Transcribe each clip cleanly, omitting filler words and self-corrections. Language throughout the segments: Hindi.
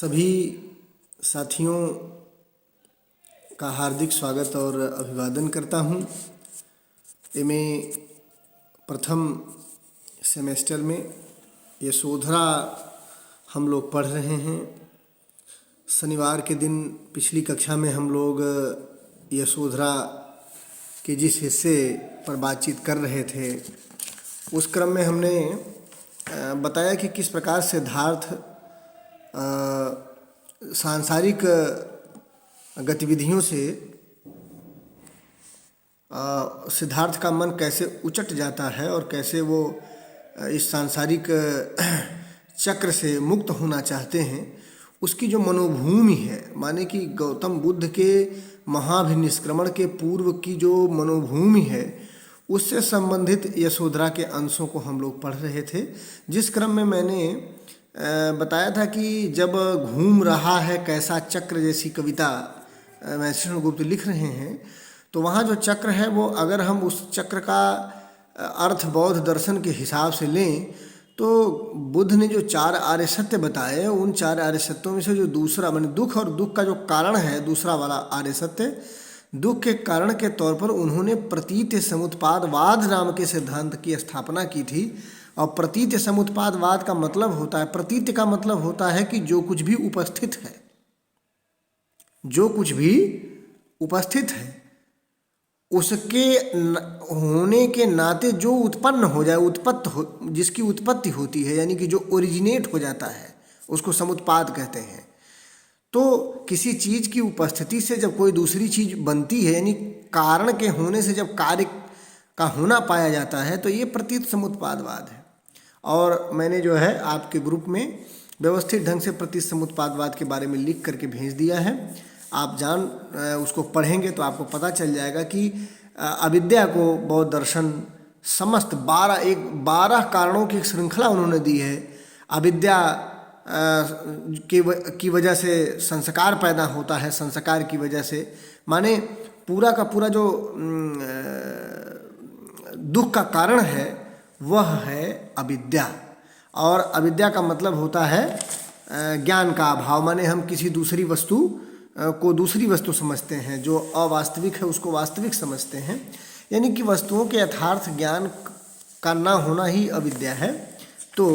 सभी साथियों का हार्दिक स्वागत और अभिवादन करता हूँ। एमए प्रथम सेमेस्टर में यशोधरा हम लोग पढ़ रहे हैं। शनिवार के दिन पिछली कक्षा में हम लोग यशोधरा के जिस हिस्से पर बातचीत कर रहे थे उस क्रम में हमने बताया कि किस प्रकार सिद्धार्थ सांसारिक गतिविधियों से सिद्धार्थ का मन कैसे उचट जाता है और कैसे वो इस सांसारिक चक्र से मुक्त होना चाहते हैं। उसकी जो मनोभूमि है, माने कि गौतम बुद्ध के महाभिनिष्क्रमण के पूर्व की जो मनोभूमि है, उससे संबंधित यशोधरा के अंशों को हम लोग पढ़ रहे थे। जिस क्रम में मैंने बताया था कि जब घूम रहा है कैसा चक्र जैसी कविता कृष्णगुप्त लिख रहे हैं, तो वहाँ जो चक्र है वो अगर हम उस चक्र का अर्थ बौद्ध दर्शन के हिसाब से लें तो बुद्ध ने जो 4 आर्य सत्य बताए, उन 4 आर्य सत्यों में से जो दूसरा माने दुख और दुख का जो कारण है, दूसरा वाला आर्य सत्य, दुख के कारण के तौर पर उन्होंने प्रतीत समुत्पादवाद नाम के सिद्धांत की स्थापना की थी। और प्रतीत समुत्पादवाद का मतलब होता है, प्रतीत का मतलब होता है कि जो कुछ भी उपस्थित है, जो कुछ भी उपस्थित है उसके होने के नाते जो उत्पन्न हो जाए, जिसकी उत्पत्ति होती है, यानी कि जो ओरिजिनेट हो जाता है, उसको समुत्पाद कहते हैं। तो किसी चीज़ की उपस्थिति से जब कोई दूसरी चीज़ बनती है, यानी कारण के होने से जब कार्य का होना पाया जाता है, तो ये प्रतीत समुत्पादवाद है। और मैंने जो है आपके ग्रुप में व्यवस्थित ढंग से प्रतीत समुत्पादवाद के बारे में लिख करके भेज दिया है। आप उसको पढ़ेंगे तो आपको पता चल जाएगा कि अविद्या को बौद्ध दर्शन समस्त 12 कारणों की श्रृंखला उन्होंने दी है। अविद्या की वजह से संस्कार पैदा होता है, संस्कार की वजह से माने पूरा का पूरा जो दुख का कारण है वह है अविद्या। और अविद्या का मतलब होता है ज्ञान का अभाव, माने हम किसी दूसरी वस्तु को दूसरी वस्तु समझते हैं, जो अवास्तविक है उसको वास्तविक समझते हैं, यानी कि वस्तुओं के यथार्थ ज्ञान का ना होना ही अविद्या है। तो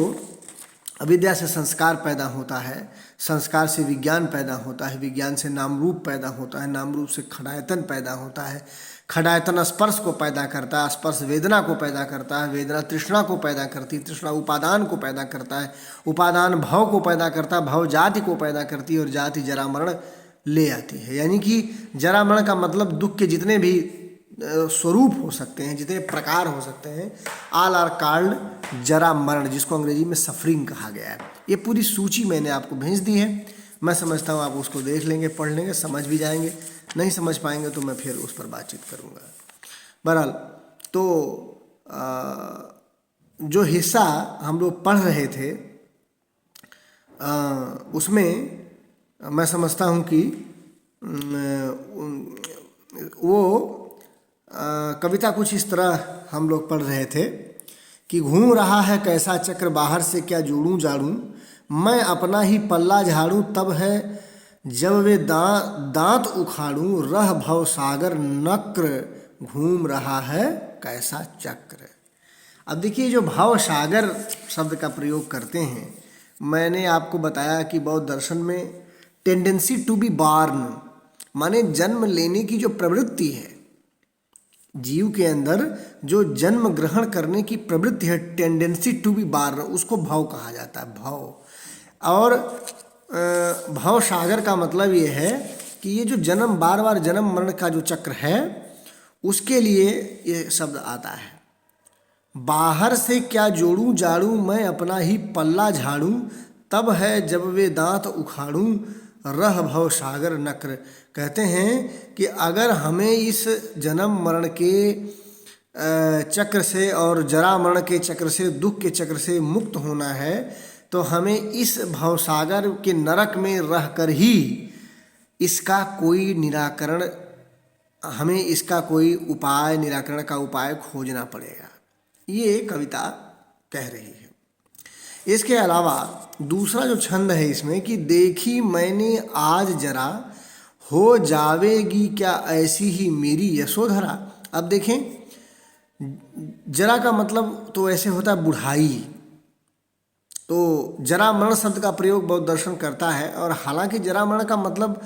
अविद्या से संस्कार पैदा होता है, संस्कार से विज्ञान पैदा होता है, विज्ञान से नाम रूप पैदा होता है, नाम रूप से खड़ायतन पैदा होता है, खड़ायतन स्पर्श को पैदा करता है, स्पर्श वेदना को पैदा करता है, वेदना तृष्णा को पैदा करती है, तृष्णा उपादान को पैदा करता है, उपादान भव को पैदा करता है, भव जाति को पैदा करती है और जाति जरा मरण ले आती है। यानी कि जरा मरण का मतलब दुख के जितने भी स्वरूप हो सकते हैं, जितने प्रकार हो सकते हैं, ऑल आर कॉल्ड जरा मरण, जिसको अंग्रेजी में सफरिंग कहा गया है। ये पूरी सूची मैंने आपको भेज दी है। मैं समझता हूँ आप उसको देख लेंगे, पढ़ लेंगे, समझ भी जाएंगे। नहीं समझ पाएंगे तो मैं फिर उस पर बातचीत करूँगा। बहरहाल तो जो हिस्सा हम लोग पढ़ रहे थे उसमें मैं समझता हूँ कि वो कविता कुछ इस तरह हम लोग पढ़ रहे थे कि घूम रहा है कैसा चक्र, बाहर से क्या जोड़ूं जाड़ूं, मैं अपना ही पल्ला झाड़ूं, तब है जब वे दांत उखाड़ूं, रह भव सागर नक्र, घूम रहा है कैसा चक्र। अब देखिए, जो भव सागर शब्द का प्रयोग करते हैं, मैंने आपको बताया कि बौद्ध दर्शन में टेंडेंसी टू बी बॉर्न माने जन्म लेने की जो प्रवृत्ति है, जीव के अंदर जो जन्म ग्रहण करने की प्रवृत्ति है, टेंडेंसी टू बी बॉर्न, उसको भव कहा जाता है, भव। और भव सागर का मतलब ये है कि ये जो जन्म बार बार जन्म मरण का जो चक्र है उसके लिए ये शब्द आता है। बाहर से क्या जोड़ूं जाड़ूं, मैं अपना ही पल्ला झाड़ूं, तब है जब वे दांत उखाड़ूं, रह भव सागर नक्र। कहते हैं कि अगर हमें इस जन्म मरण के चक्र से और जरा मरण के चक्र से, दुख के चक्र से मुक्त होना है, तो हमें इस भवसागर के नरक में रहकर ही इसका कोई निराकरण, हमें इसका कोई उपाय, निराकरण का उपाय खोजना पड़ेगा। ये कविता कह रही है। इसके अलावा दूसरा जो छंद है इसमें कि देखी मैंने आज जरा, हो जावेगी क्या ऐसी ही मेरी यशोधरा। अब देखें, जरा का मतलब तो ऐसे होता है बुढ़ाई, तो जरा मरण शब्द का प्रयोग बौद्ध दर्शन करता है। और हालांकि जरा मरण का मतलब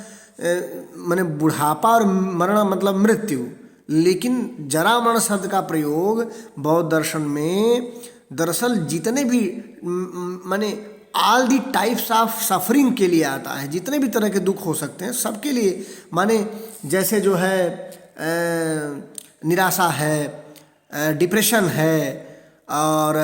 माने बुढ़ापा और मरण मतलब मृत्यु, लेकिन जरा मरण शब्द का प्रयोग बौद्ध दर्शन में दरअसल जितने भी माने all the types of suffering के लिए आता है। जितने भी तरह के दुख हो सकते हैं सबके लिए, माने जैसे जो है निराशा है, डिप्रेशन है और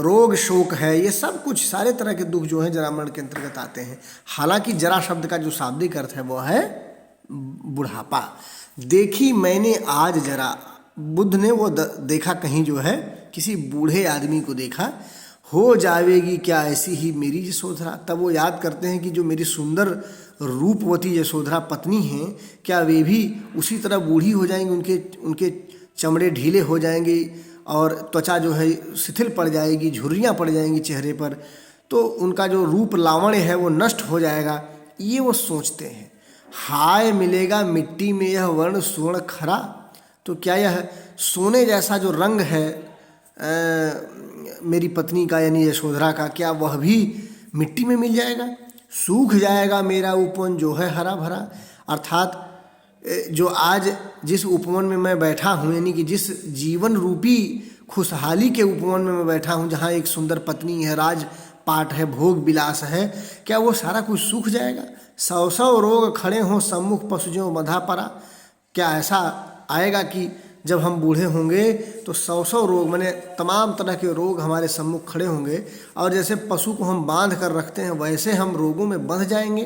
रोग शोक है, ये सब कुछ सारे तरह के दुख जो है जरा मरण के अंतर्गत आते हैं। हालांकि जरा शब्द का जो शाब्दिक अर्थ है वो है बुढ़ापा। देखी मैंने आज जरा, बुद्ध ने वो देखा कहीं जो है किसी बूढ़े आदमी को देखा, हो जावेगी क्या ऐसी ही मेरी यशोधरा। तब वो याद करते हैं कि जो मेरी सुंदर रूपवती यशोधरा पत्नी हैं, क्या वे भी उसी तरह बूढ़ी हो जाएंगी, उनके चमड़े ढीले हो जाएंगे और त्वचा जो है शिथिल पड़ जाएगी, झुर्रियाँ पड़ जाएंगी चेहरे पर, तो उनका जो रूप लावण्य है वो नष्ट हो जाएगा, ये वो सोचते हैं। हाय मिलेगा मिट्टी में यह वर्ण स्वर्ण खरा, तो क्या यह सोने जैसा जो रंग है मेरी पत्नी का यानी यशोधरा का, क्या वह भी मिट्टी में मिल जाएगा। सूख जाएगा मेरा उपवन जो है हरा भरा, अर्थात जो आज जिस उपवन में मैं बैठा हूँ, यानी कि जिस जीवन रूपी खुशहाली के उपवन में मैं बैठा हूँ, जहाँ एक सुंदर पत्नी है, राजपाट है, भोग विलास है, क्या वो सारा कुछ सूख जाएगा। 100 रोग खड़े हों सम्मुख पशुजों बंधा परा, क्या ऐसा आएगा कि जब हम बूढ़े होंगे तो 100 रोग माने तमाम तरह के रोग हमारे सम्मुख खड़े होंगे, और जैसे पशु को हम बांध कर रखते हैं वैसे हम रोगों में बंध जाएंगे।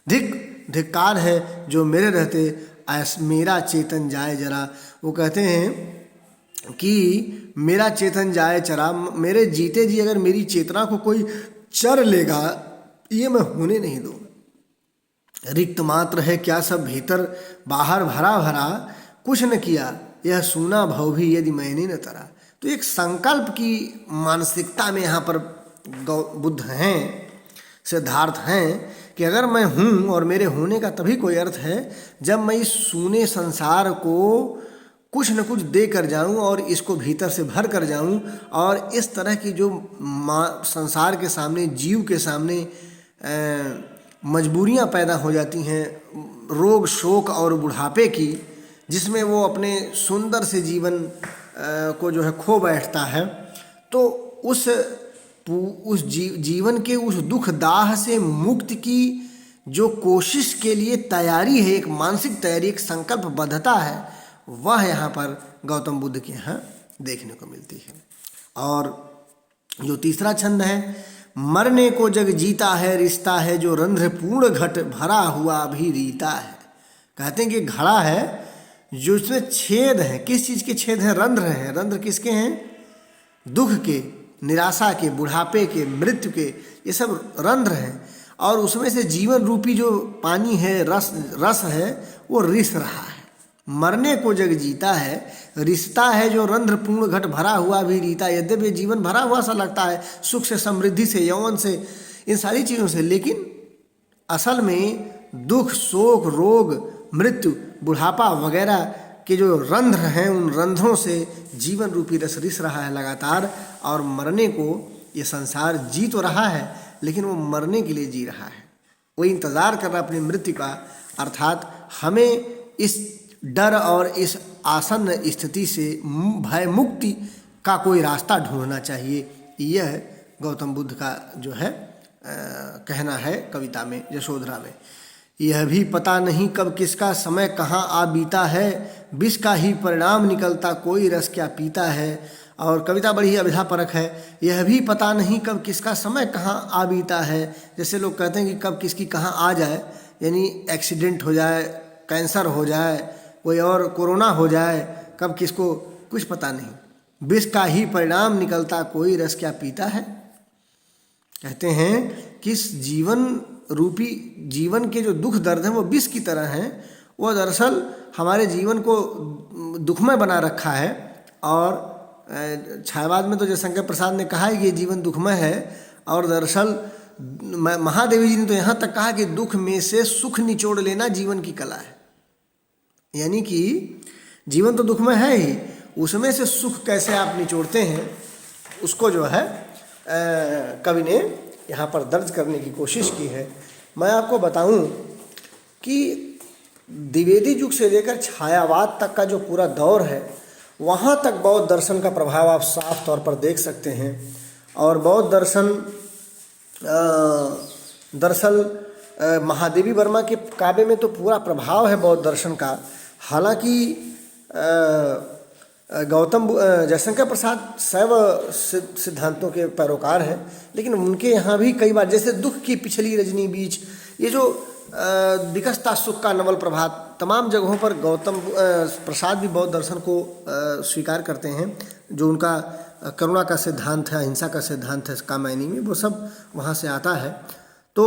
धिक्कार है जो मेरे रहते मेरा चेतन जाए जरा। वो कहते हैं कि मेरा चेतन जाए चरा, मेरे जीते जी अगर मेरी चेतना को कोई चर लेगा ये मैं होने नहीं दूंगा। रिक्त मात्र है क्या सब भीतर बाहर भरा भरा, कुछ न किया यह सूना भव भी यदि मैंने न तरा। तो एक संकल्प की मानसिकता में यहाँ पर बुद्ध हैं, सिद्धार्थ हैं कि अगर मैं हूँ और मेरे होने का तभी कोई अर्थ है जब मैं इस सूने संसार को कुछ न कुछ दे कर जाऊँ और इसको भीतर से भर कर जाऊँ, और इस तरह की जो संसार के सामने, जीव के सामने मजबूरियाँ पैदा हो जाती हैं, रोग शोक और बुढ़ापे की, जिसमें वो अपने सुंदर से जीवन को जो है खो बैठता है, तो उस जीवन के उस दुख दाह से मुक्ति की जो कोशिश के लिए तैयारी है, एक मानसिक तैयारी, एक संकल्पबद्धता है, वह यहाँ पर गौतम बुद्ध के यहाँ देखने को मिलती है। और जो तीसरा छंद है, मरने को जग जीता है रिश्ता है जो रंध्र पूर्ण घट भरा हुआ भी रीता है। कहते हैं कि घड़ा है जो इसमें छेद है, किस चीज़ के छेद हैं? रंध्र हैं। रंध्र किसके हैं? दुख के, निराशा के, बुढ़ापे के, मृत्यु के, ये सब रंध्र हैं। और उसमें से जीवन रूपी जो पानी है, रस है, वो रिस रहा है। मरने को जग जीता है, रिश्ता है जो रंध्र पूर्ण घट भरा हुआ भी रीता। यद्यपि जीवन भरा हुआ सा लगता है, सुख से, समृद्धि से, यौवन से, इन सारी चीज़ों से, लेकिन असल में दुख, शोक, रोग, मृत्यु, बुढ़ापा वगैरह के जो रंध्र हैं, उन रंध्रों से जीवन रूपी रस रिस रहा है लगातार। और मरने को ये संसार जी तो रहा है, लेकिन वो मरने के लिए जी रहा है, वो इंतज़ार कर रहा है अपनी मृत्यु का। अर्थात हमें इस डर और इस आसन्न स्थिति से भय मुक्ति का कोई रास्ता ढूंढना चाहिए। यह गौतम बुद्ध का जो है कहना है कविता में, यशोधरा में। यह भी पता नहीं कब किसका समय कहाँ आ बीता है, विष का ही परिणाम निकलता कोई रस क्या पीता है। और कविता बड़ी ही अभिधापरक है। यह भी पता नहीं कब किसका समय कहाँ आ बीता है। जैसे लोग कहते हैं कि कब किसकी कहाँ आ जाए, यानी एक्सीडेंट हो जाए, कैंसर हो जाए, कोई और कोरोना हो जाए, कब किसको कुछ पता नहीं। विष का ही परिणाम निकलता कोई रस क्या पीता है। कहते हैं कि इस जीवन रूपी जीवन के जो दुख दर्द हैं वो विष की तरह हैं। वो दरअसल हमारे जीवन को दुखमय बना रखा है और छायावाद में तो जयशंकर प्रसाद ने कहा है कि ये जीवन दुखमय है, और दरअसल महादेवी जी ने तो यहाँ तक कहा कि दुख में से सुख निचोड़ लेना जीवन की कला है। यानी कि जीवन तो दुखमय है ही, उसमें से सुख कैसे आप निचोड़ते हैं उसको जो है कवि ने यहाँ पर दर्ज करने की कोशिश की है। मैं आपको बताऊं कि द्विवेदी युग से लेकर छायावाद तक का जो पूरा दौर है, वहाँ तक बौद्ध दर्शन का प्रभाव आप साफ तौर पर देख सकते हैं। और बौद्ध दर्शन दरअसल महादेवी वर्मा के काव्य में तो पूरा प्रभाव है बौद्ध दर्शन का। हालांकि जयशंकर प्रसाद शैव सिद्धांतों के पैरोकार हैं, लेकिन उनके यहाँ भी कई बार, जैसे दुख की पिछली रजनी बीच, ये जो विकसता सुख का नवल प्रभात, तमाम जगहों पर गौतम प्रसाद भी बौद्ध दर्शन को स्वीकार करते हैं। जो उनका करुणा का सिद्धांत है, अहिंसा का सिद्धांत है कामायनी में, वो सब वहाँ से आता है। तो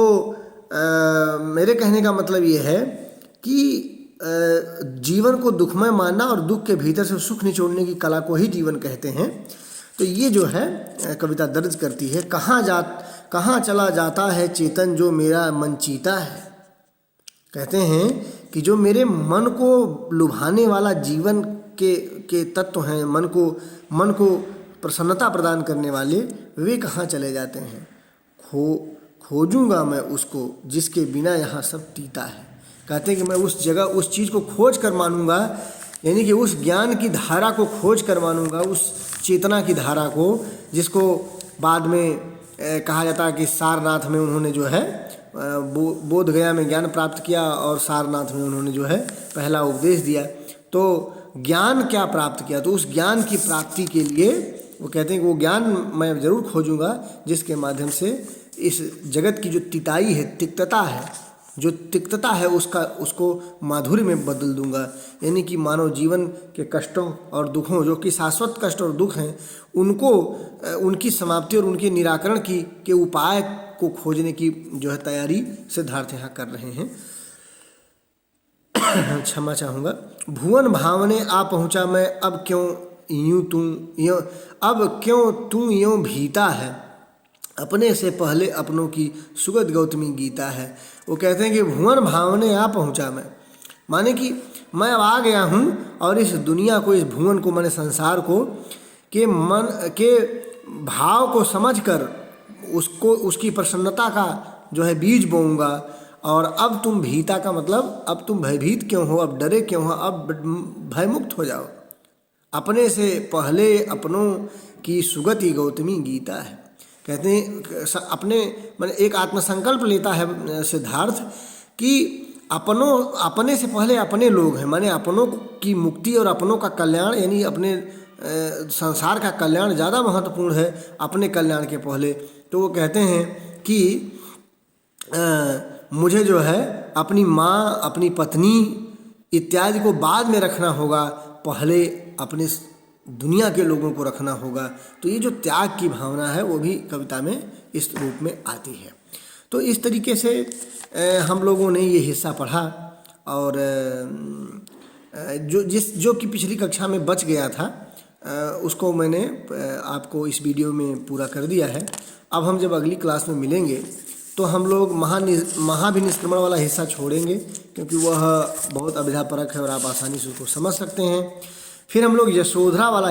मेरे कहने का मतलब ये है कि जीवन को दुखमय मानना और दुख के भीतर से सुख निचोड़ने की कला को ही जीवन कहते हैं। तो ये जो है कविता दर्ज करती है, कहाँ चला जाता है चेतन जो मेरा मन चीता है। कहते हैं कि जो मेरे मन को लुभाने वाला जीवन के तत्व हैं, मन को प्रसन्नता प्रदान करने वाले, वे कहाँ चले जाते हैं। खोजूंगा मैं उसको जिसके बिना यहाँ सब तीता है। कहते हैं कि मैं उस जगह उस चीज़ को खोज कर मानूंगा, यानी कि उस ज्ञान की धारा को खोज कर मानूंगा, उस चेतना की धारा को, जिसको बाद में कहा जाता है कि सारनाथ में उन्होंने जो है बोध गया में ज्ञान प्राप्त किया और सारनाथ में उन्होंने जो है पहला उपदेश दिया। तो ज्ञान क्या प्राप्त किया, तो उस ज्ञान की प्राप्ति के लिए वो कहते हैं कि वो ज्ञान मैं ज़रूर खोजूंगा जिसके माध्यम से इस जगत की जो तिताई है, तिक्तता है उसको माधुर्य में बदल दूंगा। यानी कि मानव जीवन के कष्टों और दुखों, जो कि शाश्वत कष्ट और दुख हैं, उनको उनकी समाप्ति और उनके निराकरण के उपाय को खोजने की जो है तैयारी सिद्धार्थ यहाँ कर रहे हैं। क्षमा चाहूँगा। भुवन भावने आ पहुँचा मैं, अब क्यों तू यूं भीता है, अपने से पहले अपनों की सुगत गौतमी गीता है। वो कहते हैं कि भुवन भावने आ पहुँचा मैं, माने कि मैं अब आ गया हूँ और इस दुनिया को, इस भुवन को, माने संसार को, के मन के भाव को समझकर उसकी प्रसन्नता का जो है बीज बोऊंगा। और अब तुम भीता का मतलब अब तुम भयभीत क्यों हो, अब डरे क्यों हो, अब भयमुक्त हो जाओ। अपने से पहले अपनों की सुगति गौतमी गीता है। कहते हैं अपने मैंने एक आत्मसंकल्प लेता है सिद्धार्थ कि अपने से पहले अपने लोग हैं, माने अपनों की मुक्ति और अपनों का कल्याण, यानी अपने संसार का कल्याण ज़्यादा महत्वपूर्ण है अपने कल्याण के पहले। तो वो कहते हैं कि मुझे जो है अपनी माँ, अपनी पत्नी इत्यादि को बाद में रखना होगा, पहले अपने दुनिया के लोगों को रखना होगा। तो ये जो त्याग की भावना है वो भी कविता में इस रूप में आती है। तो इस तरीके से हम लोगों ने ये हिस्सा पढ़ा, और जो कि पिछली कक्षा में बच गया था उसको मैंने आपको इस वीडियो में पूरा कर दिया है। अब हम जब अगली क्लास में मिलेंगे तो हम लोग महाभिनिष्क्रमण वाला हिस्सा छोड़ेंगे, क्योंकि वह बहुत अभिधापरक है और आप आसानी से उसको समझ सकते हैं। फिर हम लोग यशोधरा वाला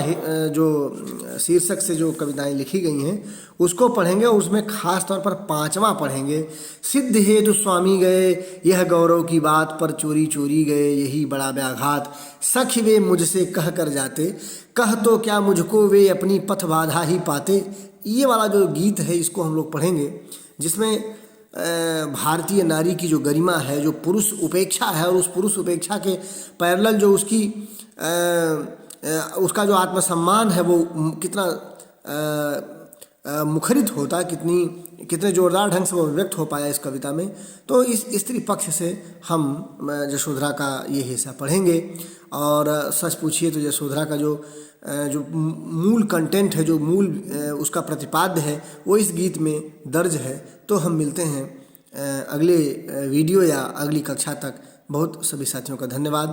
जो शीर्षक से जो कविताएं लिखी गई हैं उसको पढ़ेंगे, और उसमें खास तौर पर 5वां पढ़ेंगे। सिद्ध हेतु स्वामी गए यह गौरव की बात, पर चोरी चोरी गए यही बड़ा व्याघात। सखी वे मुझसे कह कर जाते, कह तो क्या मुझको वे अपनी पथ बाधा ही पाते। ये वाला जो गीत है इसको हम लोग पढ़ेंगे, जिसमें भारतीय नारी की जो गरिमा है, जो पुरुष उपेक्षा है, और उस पुरुष उपेक्षा के पैरेलल जो उसका जो आत्मसम्मान है वो कितना मुखरित होता, कितने जोरदार ढंग से वो व्यक्त हो पाया इस कविता में। तो इस स्त्री पक्ष से हम यशोधरा का ये हिस्सा पढ़ेंगे। और सच पूछिए तो यशोधरा का जो मूल कंटेंट है, जो मूल उसका प्रतिपाद्य है, वो इस गीत में दर्ज है। तो हम मिलते हैं अगले वीडियो या अगली कक्षा तक। बहुत सभी साथियों का धन्यवाद।